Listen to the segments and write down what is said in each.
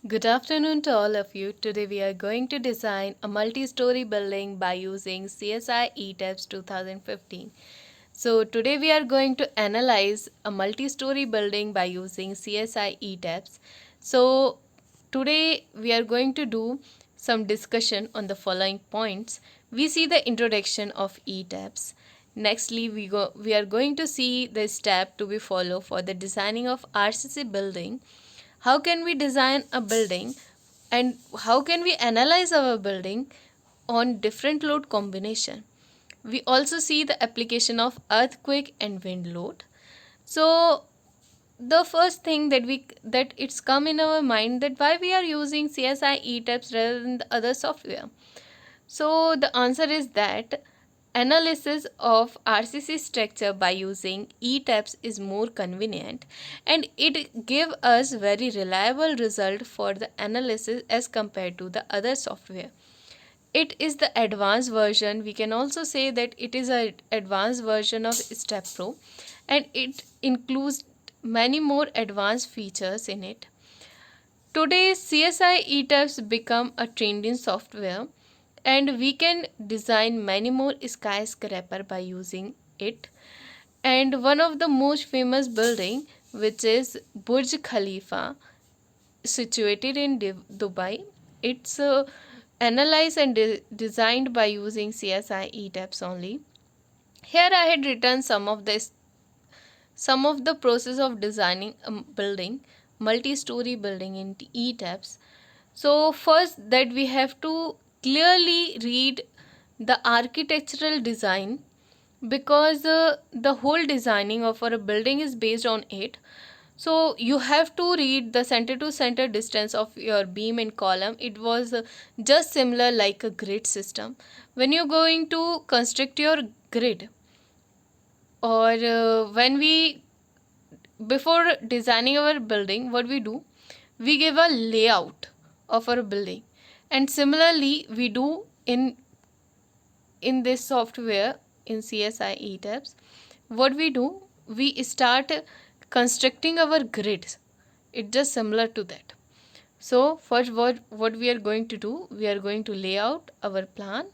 Good afternoon to all of you. Today we are going to design a multi-story building by using CSI ETABS 2015. So today we are going to analyze a multi-story building by using CSI ETABS. So today we are going to do some discussion on the following points. We see the introduction of ETABS. Nextly, we are going to see the step to be followed for the designing of RCC building. How can we design a building and how can we analyze our building on different load combination. We also see the application of earthquake and wind load. So the first thing that it's come in our mind that why we are using CSI ETABS rather than the other software. So the answer is that analysis of RCC structure by using ETABS is more convenient and it give us very reliable result for the analysis as compared to the other software. It is the advanced version. We can also say that it is an advanced version of StepPro and it includes many more advanced features in it. Today, CSI ETABS become a trending software and we can design many more skyscraper by using it. And one of the most famous building, which is Burj Khalifa, situated in Dubai, it's analyzed and designed by using CSI ETABS only. Here I had written some of the process of designing a building, multi-story building in ETABS. So first that we have to clearly read the architectural design because the whole designing of our building is based on it. So you have to read the center to center distance of your beam and column. It was just similar like a grid system. When you're going to construct your grid or when we before designing our building, what we do, we give a layout of our building, and similarly we do in this software in CSI ETABS. What we do, we start constructing our grids. It's just similar to that. So first what we are going to do, we are going to lay out our plan.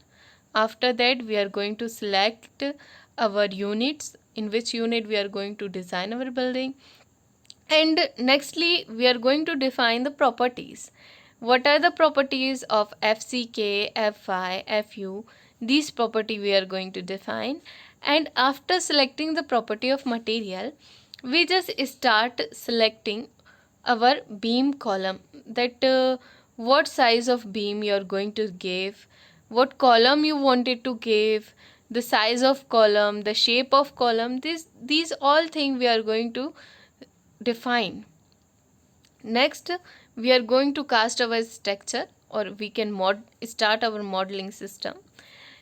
After that we are going to select our units, in which unit we are going to design our building. And nextly we are going to define the properties. What are the properties of FCK, Fi, Fu? These property we are going to define. And after selecting the property of material, we just start selecting our beam column, that what size of beam you are going to give, what column you wanted to give, the size of column, the shape of column. These all things we are going to define. Next, we are going to cast our structure, or we can start our modeling system.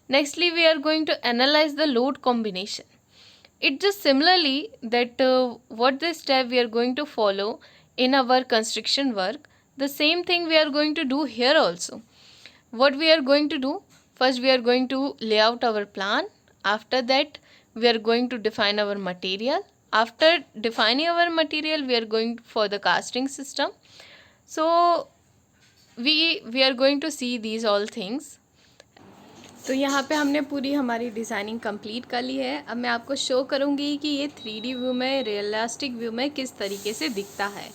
Nextly, we are going to analyze the load combination. It just similarly that what the step we are going to follow in our construction work, the same thing we are going to do here also. What we are going to do, first we are going to lay out our plan. After that we are going to define our material. After defining our material, we are going for the casting system. So we are going to see these all things. तो यहाँ पे हमने पूरी हमारी designing complete कर ली है. अब मैं आपको शो करूँगी कि ये 3D व्यू में, रियलिस्टिक व्यू में किस तरीके से दिखता है.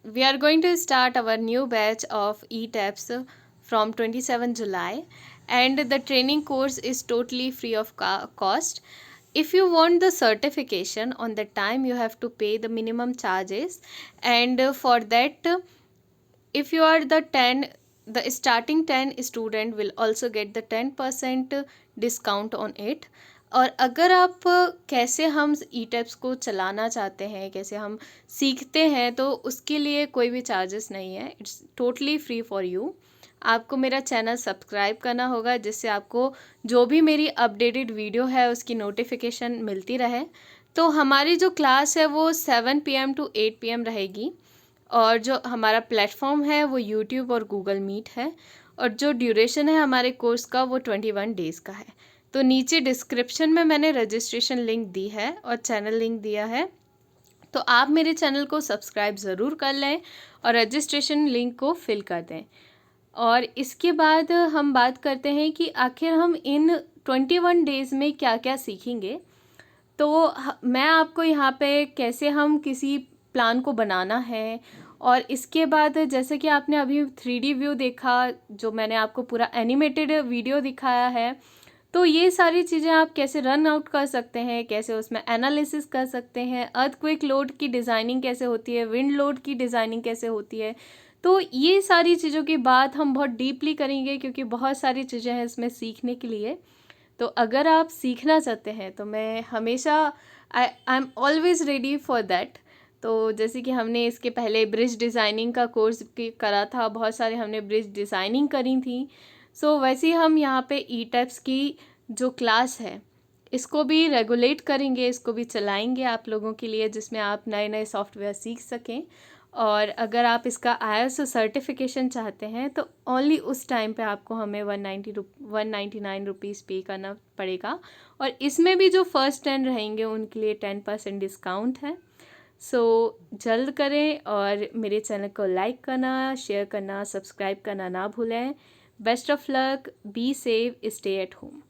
we are going to start our new batch of ETAPS from 27 July, and the training course is totally free of cost. If you want the certification, on the time you have to pay the minimum charges, and for that, if you are the starting 10 student will also get the 10% discount on it. और अगर आप कैसे हम ई taps को चलाना चाहते हैं, कैसे हम सीखते हैं, तो उसके लिए कोई भी चार्जेस नहीं है. It's totally free for you. आपको मेरा चैनल सब्सक्राइब करना होगा, जिससे आपको जो भी मेरी अपडेटेड वीडियो है उसकी नोटिफिकेशन मिलती रहे. तो हमारी जो क्लास है वो 7 PM to 8 PM रहेगी, और जो हमारा प्लेटफॉर्म है वो यूट्यूब और गूगल मीट है, और जो ड्यूरेशन है हमारे कोर्स का वो 21 डेज़ का है. तो नीचे डिस्क्रिप्शन में मैंने रजिस्ट्रेशन लिंक दी है और चैनल लिंक दिया है, तो आप मेरे चैनल को सब्सक्राइब ज़रूर कर लें और रजिस्ट्रेशन लिंक को फिल कर दें. और इसके बाद हम बात करते हैं कि आखिर हम इन 21 डेज़ में क्या क्या सीखेंगे. तो मैं आपको यहाँ पे कैसे हम किसी प्लान को बनाना है, और इसके बाद जैसे कि आपने अभी 3D व्यू देखा, जो मैंने आपको पूरा एनिमेटेड वीडियो दिखाया है, तो ये सारी चीज़ें आप कैसे रन आउट कर सकते हैं, कैसे उसमें एनालिसिस कर सकते हैं, अर्थक्वेक लोड की डिज़ाइनिंग कैसे होती है, विंड लोड की डिज़ाइनिंग कैसे होती है. तो ये सारी चीज़ों की बात हम बहुत डीपली करेंगे, क्योंकि बहुत सारी चीज़ें हैं इसमें सीखने के लिए. तो अगर आप सीखना चाहते हैं तो मैं हमेशा I am always ready for that. तो जैसे कि हमने इसके पहले ब्रिज डिज़ाइनिंग का कोर्स करा था, बहुत सारे हमने ब्रिज डिज़ाइनिंग करी थी. सो वैसे ही हम यहाँ पे ई टैप्स की जो क्लास है इसको भी रेगुलेट करेंगे, इसको भी चलाएंगे आप लोगों के लिए, जिसमें आप नए नए सॉफ्टवेयर सीख सकें. और अगर आप इसका ISO सर्टिफिकेशन चाहते हैं तो ओनली उस टाइम पे आपको हमें 199 रुपीज़ पे करना पड़ेगा, और इसमें भी जो फर्स्ट 10 रहेंगे उनके लिए 10% डिस्काउंट है. सो जल्द करें, और मेरे चैनल को लाइक करना, शेयर करना, सब्सक्राइब करना ना भूलें. Best of luck, be safe, stay at home.